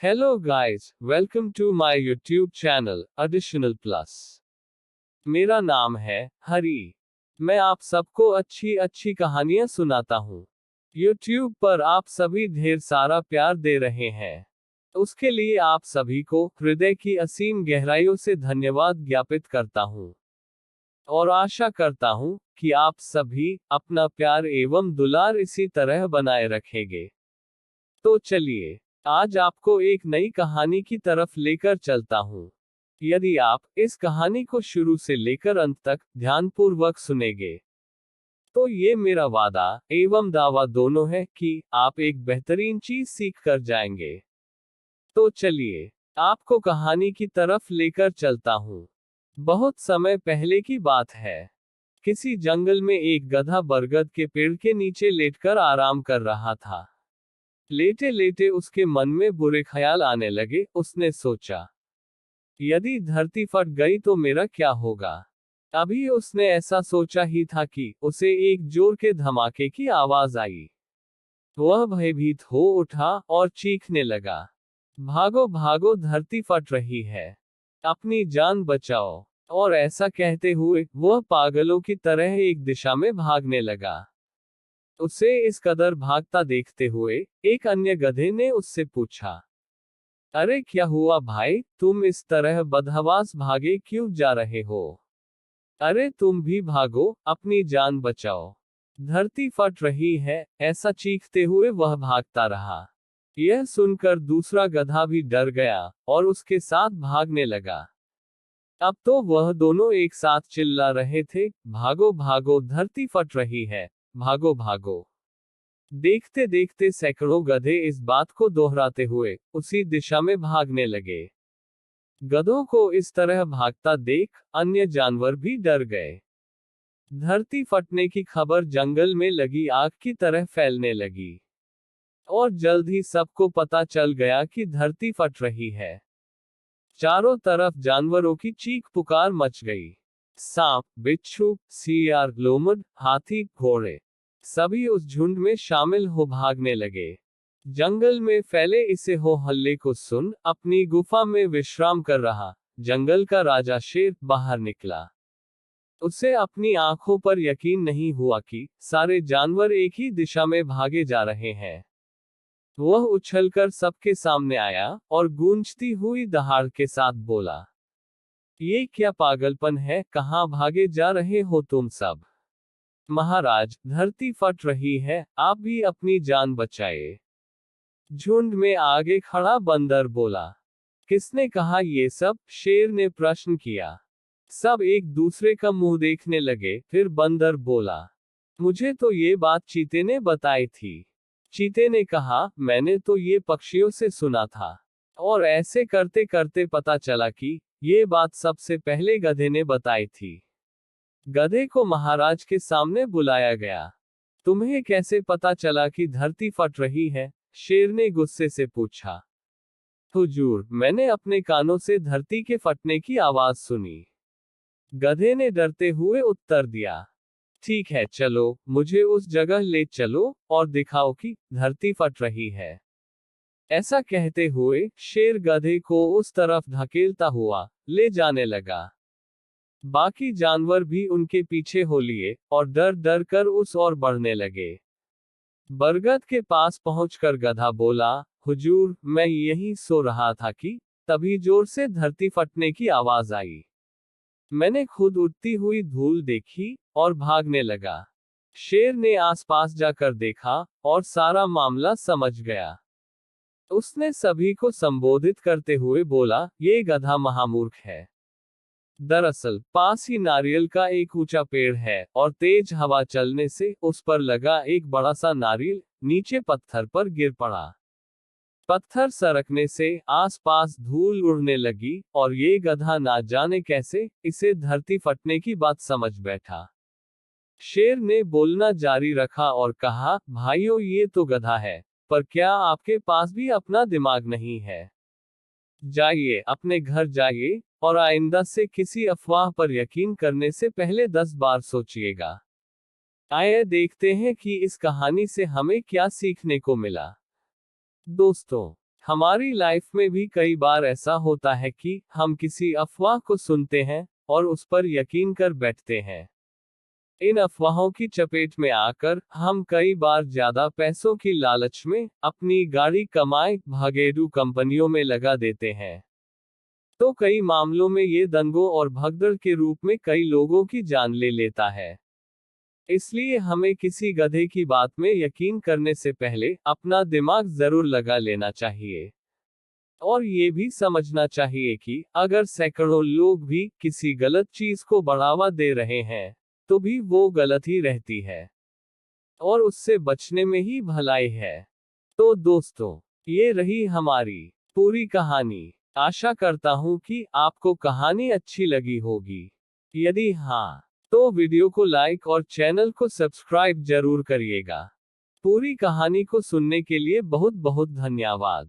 Hello guys, welcome to my YouTube channel, Additional Plus। मेरा नाम है हरी। मैं आप सबको अच्छी अच्छी कहानियां सुनाता हूँ। YouTube पर आप सभी ढेर सारा प्यार दे रहे हैं। उसके लिए आप सभी को हृदय की असीम गहराइयों से धन्यवाद ज्ञापित करता हूँ। और आशा करता हूँ कि आप सभी अपना प्यार एवं दुलार इसी तरह बनाए रखेंगे। तो चलिए, आज आपको एक नई कहानी की तरफ लेकर चलता हूँ। यदि आप इस कहानी को शुरू से लेकर अंत तक ध्यानपूर्वक सुनेंगे, तो ये मेरा वादा एवं दावा दोनों है कि आप एक बेहतरीन चीज सीख कर जाएंगे। तो चलिए, आपको कहानी की तरफ लेकर चलता हूँ। बहुत समय पहले की बात है। किसी जंगल में एक गधा बरगद के पेड़ के नीचे लेटकर आराम कर रहा था। लेटे लेटे उसके मन में बुरे ख्याल आने लगे। उसने सोचा, यदि धरती फट गई तो मेरा क्या होगा। अभी उसने ऐसा सोचा ही था कि उसे एक जोर के धमाके की आवाज आई। वह भयभीत हो उठा और चीखने लगा, भागो भागो, धरती फट रही है, अपनी जान बचाओ। और ऐसा कहते हुए वह पागलों की तरह एक दिशा में भागने लगा। उसे इस कदर भागता देखते हुए एक अन्य गधे ने उससे पूछा, अरे क्या हुआ भाई, तुम इस तरह बदहवास भागे क्यों जा रहे हो। अरे तुम भी भागो, अपनी जान बचाओ, धरती फट रही है। ऐसा चीखते हुए वह भागता रहा। यह सुनकर दूसरा गधा भी डर गया और उसके साथ भागने लगा। अब तो वह दोनों एक साथ चिल्ला रहे थे, भागो भागो, धरती फट रही है, भागो भागो। देखते देखते सैकड़ों गधे इस बात को दोहराते हुए उसी दिशा में भागने लगे। गधों को इस तरह भागता देख अन्य जानवर भी डर गए। धरती फटने की खबर जंगल में लगी आग की तरह फैलने लगी। और जल्द ही सबको पता चल गया कि धरती फट रही है। चारों तरफ जानवरों की चीख पुकार मच गई। सांप, बिच्छू, सियार, लोमड़, हाथी, घोड़े सभी उस झुंड में शामिल हो भागने लगे। जंगल में फैले इसे हो हल्ले को सुन अपनी गुफा में विश्राम कर रहा जंगल का राजा शेर बाहर निकला। उसे अपनी आंखों पर यकीन नहीं हुआ कि सारे जानवर एक ही दिशा में भागे जा रहे हैं। वह उछलकर सबके सामने आया और गूंजती हुई दहाड़ के साथ बोला, ये क्या पागलपन है, कहाँ भागे जा रहे हो तुम सब। महाराज, धरती फट रही है, आप भी अपनी जान बचाए। झुंड में आगे खड़ा बंदर बोला। किसने कहा ये सब, शेर ने प्रश्न किया। सब एक दूसरे का मुंह देखने लगे। फिर बंदर बोला, मुझे तो ये बात चीते ने बताई थी। चीते ने कहा, मैंने तो ये पक्षियों से सुना था। और ऐसे करते करते पता चला कि ये बात सबसे पहले गधे ने बताई थी। गधे को महाराज के सामने बुलाया गया। तुम्हें कैसे पता चला कि धरती फट रही है, शेर ने गुस्से से पूछा। हुजूर, मैंने अपने कानों से धरती के फटने की आवाज सुनी, गधे ने डरते हुए उत्तर दिया। ठीक है, चलो, मुझे उस जगह ले चलो और दिखाओ कि धरती फट रही है। ऐसा कहते हुए शेर गधे को उस तरफ धकेलता हुआ ले जाने लगा। बाकी जानवर भी उनके पीछे हो लिए और डर डर कर उस ओर बढ़ने लगे। बरगद के पास पहुंचकर गधा बोला, हुजूर, मैं यहीं सो रहा था कि तभी जोर से धरती फटने की आवाज आई। मैंने खुद उड़ती हुई धूल देखी और भागने लगा। शेर ने आसपास जाकर देखा और सारा मामला समझ गया। उसने सभी को संबोधित करते हुए बोला, ये गधा महामूर्ख है। दरअसल पास ही नारियल का एक ऊंचा पेड़ है और तेज हवा चलने से उस पर लगा एक बड़ा सा नारियल नीचे पत्थर पर गिर पड़ा। पत्थर सरकने से आसपास धूल उड़ने लगी और ये गधा ना जाने कैसे इसे धरती फटने की बात समझ बैठा। शेर ने बोलना जारी रखा और कहा, भाइयों, ये तो गधा है, पर क्या आपके पास भी अपना दिमाग नहीं है। जाइए, अपने घर जाइए और आइंदा से किसी अफवाह पर यकीन करने से पहले 10 बार सोचिएगा। आइए देखते हैं कि इस कहानी से हमें क्या सीखने को मिला। दोस्तों, हमारी लाइफ में भी कई बार ऐसा होता है कि हम किसी अफवाह को सुनते हैं और उस पर यकीन कर बैठते हैं। इन अफवाहों की चपेट में आकर हम कई बार ज्यादा पैसों की लालच में अपनी गाड़ी कमाए भागेडू कंपनियों में लगा देते हैं। तो कई मामलों में ये दंगों और भगदड़ के रूप में कई लोगों की जान ले लेता है। इसलिए हमें किसी गधे की बात में यकीन करने से पहले अपना दिमाग जरूर लगा लेना चाहिए। और ये भी समझना चाहिए कि अगर सैकड़ों लोग भी किसी गलत चीज को बढ़ावा दे रहे हैं, तो भी वो गलत ही रहती है और उससे बचने में ही भलाई है। तो दोस्तों, ये रही हमारी पूरी कहानी। आशा करता हूँ कि आपको कहानी अच्छी लगी होगी। यदि हाँ, तो वीडियो को लाइक और चैनल को सब्सक्राइब जरूर करिएगा। पूरी कहानी को सुनने के लिए बहुत बहुत धन्यवाद।